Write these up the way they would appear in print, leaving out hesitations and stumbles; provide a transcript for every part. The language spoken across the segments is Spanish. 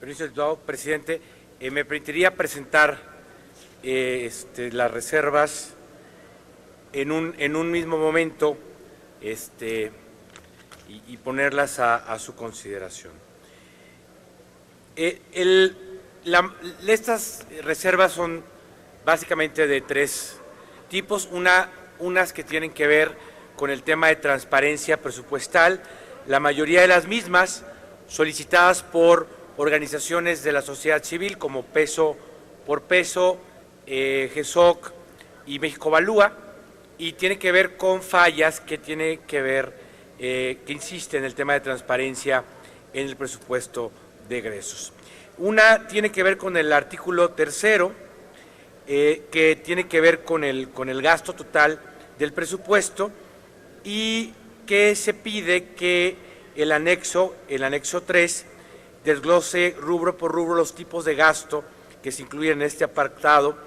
Permiso, diputado presidente, me permitiría presentar las reservas en un mismo momento y ponerlas a su consideración. Estas reservas son básicamente de tres tipos, unas que tienen que ver con el tema de transparencia presupuestal, la mayoría de las mismas solicitadas por organizaciones de la sociedad civil como Peso por Peso, GESOC y México Evalúa, y tiene que ver con fallas que tiene que ver, que insiste en el tema de transparencia en el presupuesto de egresos. Una tiene que ver con el artículo 3º, que tiene que ver con el gasto total del presupuesto y que se pide que el anexo 3 desglose rubro por rubro los tipos de gasto que se incluyen en este apartado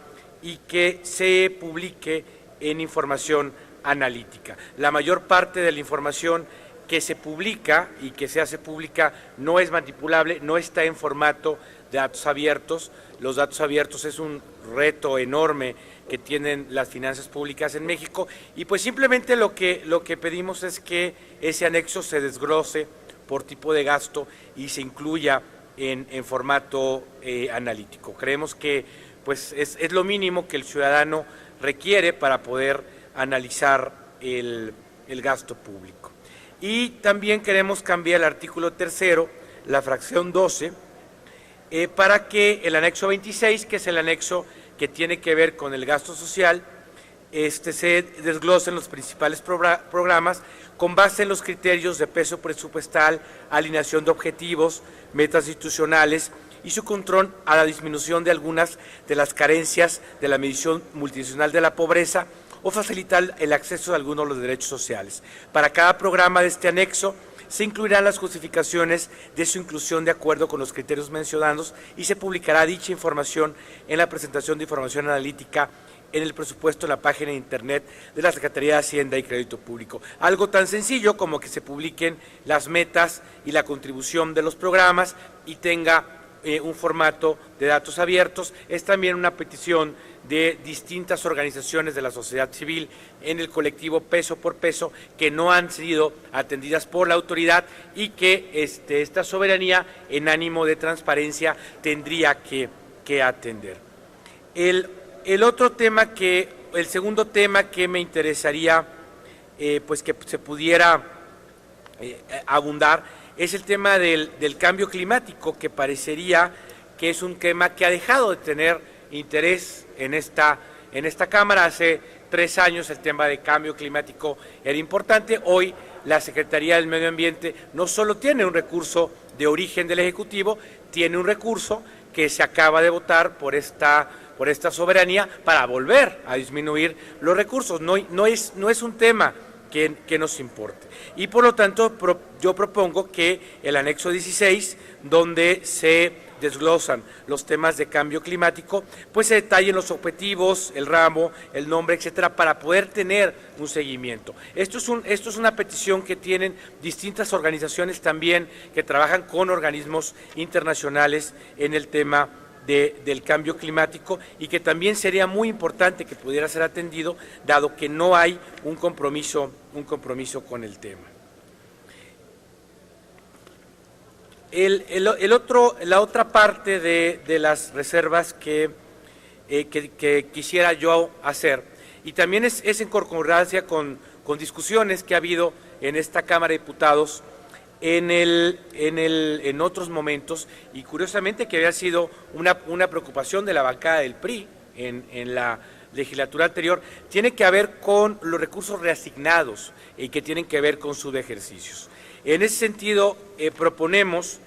y que se publique en información analítica. La mayor parte de la información que se publica y que se hace pública no es manipulable, no está en formato de datos abiertos. Los datos abiertos es un reto enorme que tienen las finanzas públicas en México y pues simplemente lo que pedimos es que ese anexo se desglose por tipo de gasto y se incluya en formato analítico. Creemos que pues es lo mínimo que el ciudadano requiere para poder analizar el gasto público. Y también queremos cambiar el artículo 3º, la fracción 12, para que el anexo 26, que es el anexo que tiene que ver con el gasto social, se desglosen los principales programas con base en los criterios de peso presupuestal, alineación de objetivos, metas institucionales y su control a la disminución de algunas de las carencias de la medición multidimensional de la pobreza o facilitar el acceso a algunos de los derechos sociales. Para cada programa de este anexo se incluirán las justificaciones de su inclusión de acuerdo con los criterios mencionados y se publicará dicha información en la presentación de información analítica en el presupuesto en la página de internet de la Secretaría de Hacienda y Crédito Público. Algo tan sencillo como que se publiquen las metas y la contribución de los programas y tenga un formato de datos abiertos. Es también una petición de distintas organizaciones de la sociedad civil en el colectivo Peso por Peso que no han sido atendidas por la autoridad y que esta soberanía en ánimo de transparencia tendría que atender. El segundo tema que me interesaría pues que se pudiera abundar es el tema del cambio climático, que parecería que es un tema que ha dejado de tener interés en esta Cámara. Hace 3 años el tema de cambio climático era importante. Hoy la Secretaría del Medio Ambiente no solo tiene un recurso de origen del Ejecutivo, tiene un recurso que se acaba de votar por esta soberanía para volver a disminuir los recursos. No es un tema que nos importe. Y por lo tanto yo propongo que el anexo 16, donde se desglosan los temas de cambio climático, pues se detallen los objetivos, el ramo, el nombre, etcétera, para poder tener un seguimiento. Esto es una petición que tienen distintas organizaciones también que trabajan con organismos internacionales en el tema del cambio climático y que también sería muy importante que pudiera ser atendido, dado que no hay un compromiso con el tema. La otra parte de las reservas que quisiera yo hacer, y también es en concordancia con discusiones que ha habido en esta Cámara de Diputados en otros momentos, y curiosamente que había sido una preocupación de la bancada del PRI en la legislatura anterior, tiene que ver con los recursos reasignados y que tienen que ver con subejercicios. En ese sentido, proponemos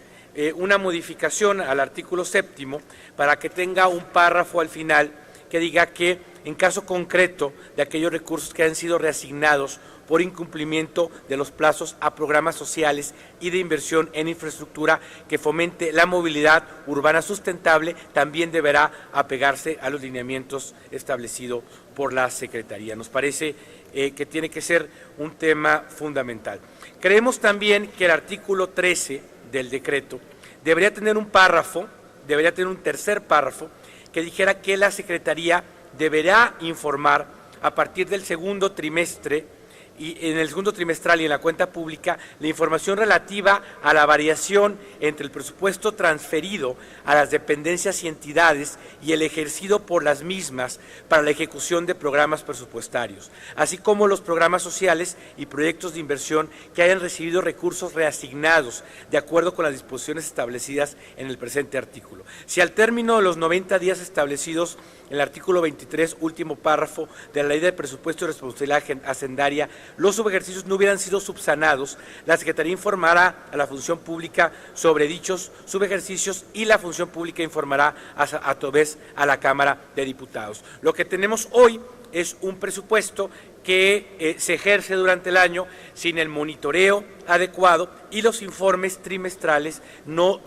una modificación al artículo 7º para que tenga un párrafo al final que diga que en caso concreto de aquellos recursos que han sido reasignados por incumplimiento de los plazos a programas sociales y de inversión en infraestructura que fomente la movilidad urbana sustentable, también deberá apegarse a los lineamientos establecidos por la Secretaría. Nos parece que tiene que ser un tema fundamental. Creemos también que el artículo 13 del decreto debería tener un párrafo, debería tener un tercer párrafo, que dijera que la Secretaría deberá informar a partir del segundo trimestre, y en el segundo trimestral y en la cuenta pública, la información relativa a la variación entre el presupuesto transferido a las dependencias y entidades y el ejercido por las mismas para la ejecución de programas presupuestarios, así como los programas sociales y proyectos de inversión que hayan recibido recursos reasignados de acuerdo con las disposiciones establecidas en el presente artículo. Si al término de los 90 días establecidos en el artículo 23, último párrafo de la Ley de Presupuesto y Responsabilidad Hacendaria, los subejercicios no hubieran sido subsanados, la Secretaría informará a la Función Pública sobre dichos subejercicios y la Función Pública informará a tu vez a la Cámara de Diputados. Lo que tenemos hoy es un presupuesto que se ejerce durante el año sin el monitoreo adecuado y los informes trimestrales no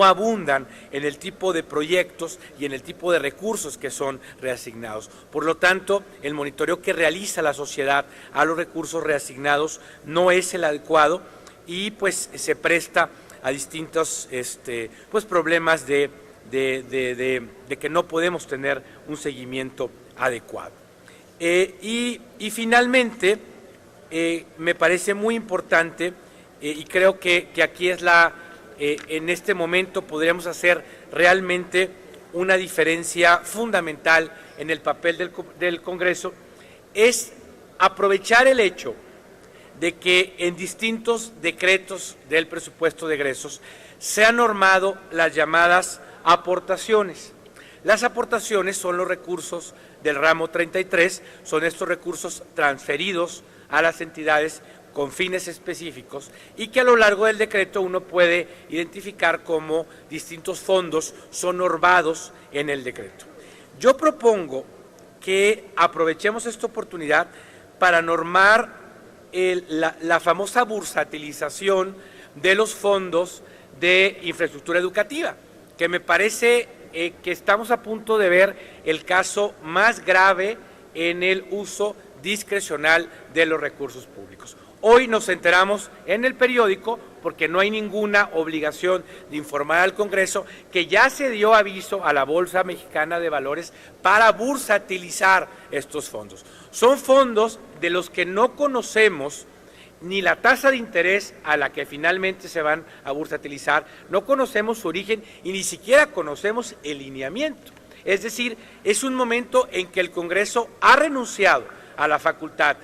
abundan en el tipo de proyectos y en el tipo de recursos que son reasignados. Por lo tanto, el monitoreo que realiza la sociedad a los recursos reasignados no es el adecuado y pues se presta a distintos problemas de que no podemos tener un seguimiento adecuado. Y finalmente, me parece muy importante, y creo que aquí es en este momento podríamos hacer realmente una diferencia fundamental en el papel del Congreso, es aprovechar el hecho de que en distintos decretos del presupuesto de egresos se han normado las llamadas aportaciones. Las aportaciones son los recursos del ramo 33, son estos recursos transferidos a las entidades con fines específicos y que a lo largo del decreto uno puede identificar como distintos fondos son normados en el decreto. Yo propongo que aprovechemos esta oportunidad para normar la famosa bursatilización de los fondos de infraestructura educativa, que me parece que estamos a punto de ver el caso más grave en el uso discrecional de los recursos públicos. Hoy nos enteramos en el periódico, porque no hay ninguna obligación de informar al Congreso, que ya se dio aviso a la Bolsa Mexicana de Valores para bursatilizar estos fondos. Son fondos de los que no conocemos ni la tasa de interés a la que finalmente se van a bursatilizar, no conocemos su origen y ni siquiera conocemos el lineamiento. Es decir, es un momento en que el Congreso ha renunciado a la facultad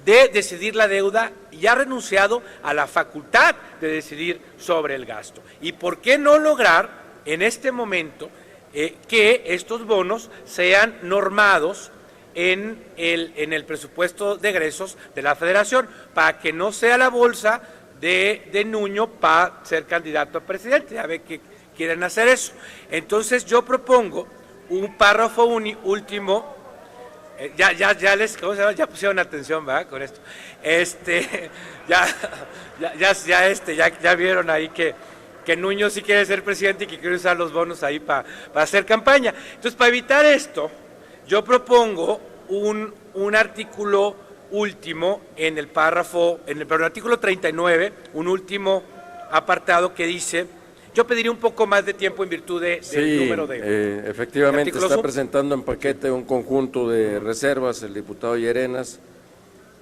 de decidir la deuda y ha renunciado a la facultad de decidir sobre el gasto. ¿Y por qué no lograr en este momento que estos bonos sean normados en el presupuesto de egresos de la Federación, para que no sea la bolsa de Nuño para ser candidato a presidente? Ya ve que quieren hacer eso. Entonces yo propongo un párrafo último, ¿cómo se llama? Ya pusieron atención, ¿verdad? Con esto. Ya vieron ahí que Nuño sí quiere ser presidente y que quiere usar los bonos ahí para hacer campaña. Entonces, para evitar esto, yo propongo un artículo último en el artículo 39, un último apartado que dice, yo pediría un poco más de tiempo en virtud del número de... efectivamente está presentando en paquete un conjunto de reservas el diputado Llerenas,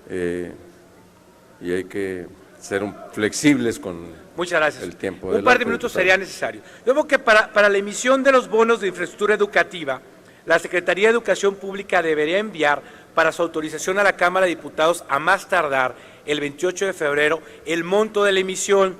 y hay que ser flexibles con el tiempo. Un par de minutos sería necesario. Yo creo que para la emisión de los bonos de infraestructura educativa, la Secretaría de Educación Pública debería enviar para su autorización a la Cámara de Diputados a más tardar el 28 de febrero el monto de la emisión,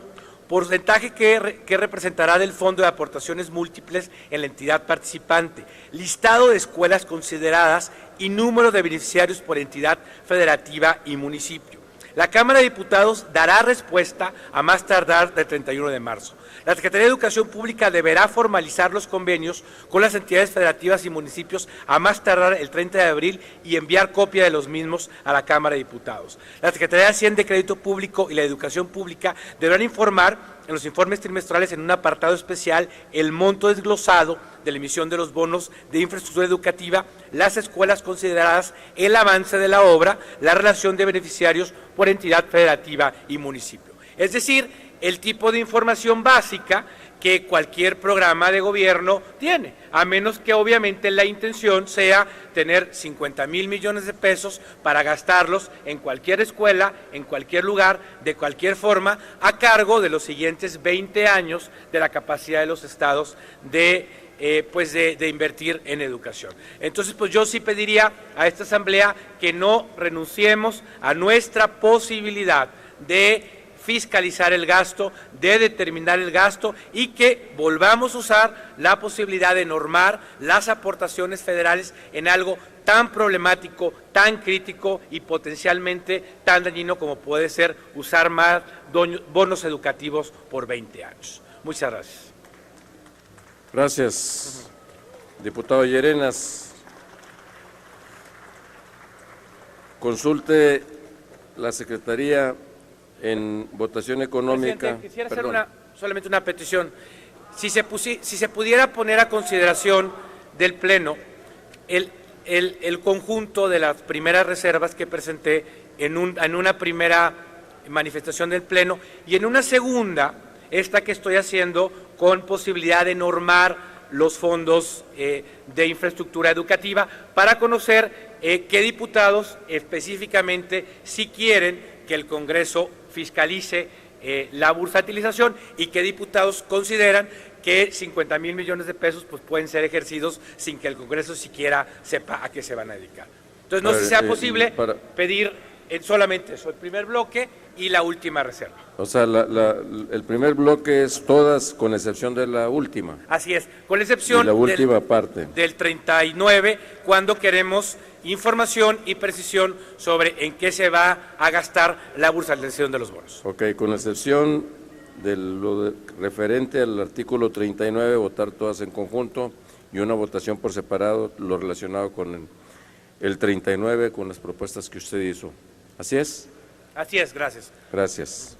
porcentaje que representará del Fondo de Aportaciones Múltiples en la entidad participante, listado de escuelas consideradas y número de beneficiarios por entidad federativa y municipio. La Cámara de Diputados dará respuesta a más tardar del 31 de marzo. La Secretaría de Educación Pública deberá formalizar los convenios con las entidades federativas y municipios a más tardar el 30 de abril y enviar copia de los mismos a la Cámara de Diputados. La Secretaría de Hacienda y Crédito Público y la Educación Pública deberán informar en los informes trimestrales en un apartado especial el monto desglosado de la emisión de los bonos de infraestructura educativa, las escuelas consideradas, el avance de la obra, la relación de beneficiarios por entidad federativa y municipio. Es decir, el tipo de información básica que cualquier programa de gobierno tiene, a menos que obviamente la intención sea tener 50,000 millones de pesos para gastarlos en cualquier escuela, en cualquier lugar, de cualquier forma, a cargo de los siguientes 20 años de la capacidad de los estados de invertir en educación. Entonces, pues yo sí pediría a esta Asamblea que no renunciemos a nuestra posibilidad de fiscalizar el gasto, de determinar el gasto y que volvamos a usar la posibilidad de normar las aportaciones federales en algo tan problemático, tan crítico y potencialmente tan dañino como puede ser usar más bonos educativos por 20 años. Muchas gracias. Gracias. Diputado Llerenas, consulte la Secretaría en votación económica. Presidente, quisiera hacer solamente una petición. Si se pudiera poner a consideración del Pleno el conjunto de las primeras reservas que presenté en una primera manifestación del Pleno y en una segunda, esta que estoy haciendo con posibilidad de normar los fondos de infraestructura educativa para conocer qué diputados específicamente si quieren que el Congreso fiscalice la bursatilización y qué diputados consideran que 50,000 millones de pesos pues, pueden ser ejercidos sin que el Congreso siquiera sepa a qué se van a dedicar. Entonces, no sé si sea posible pedir solamente eso, el primer bloque y la última reserva. O sea, el primer bloque es todas con excepción de la última. Así es, con excepción de la última parte. Del 39, cuando queremos información y precisión sobre en qué se va a gastar la bursatilización de los bonos. Ok, con excepción de lo referente al artículo 39, votar todas en conjunto y una votación por separado, lo relacionado con el 39, con las propuestas que usted hizo. ¿Así es? Así es, gracias. Gracias.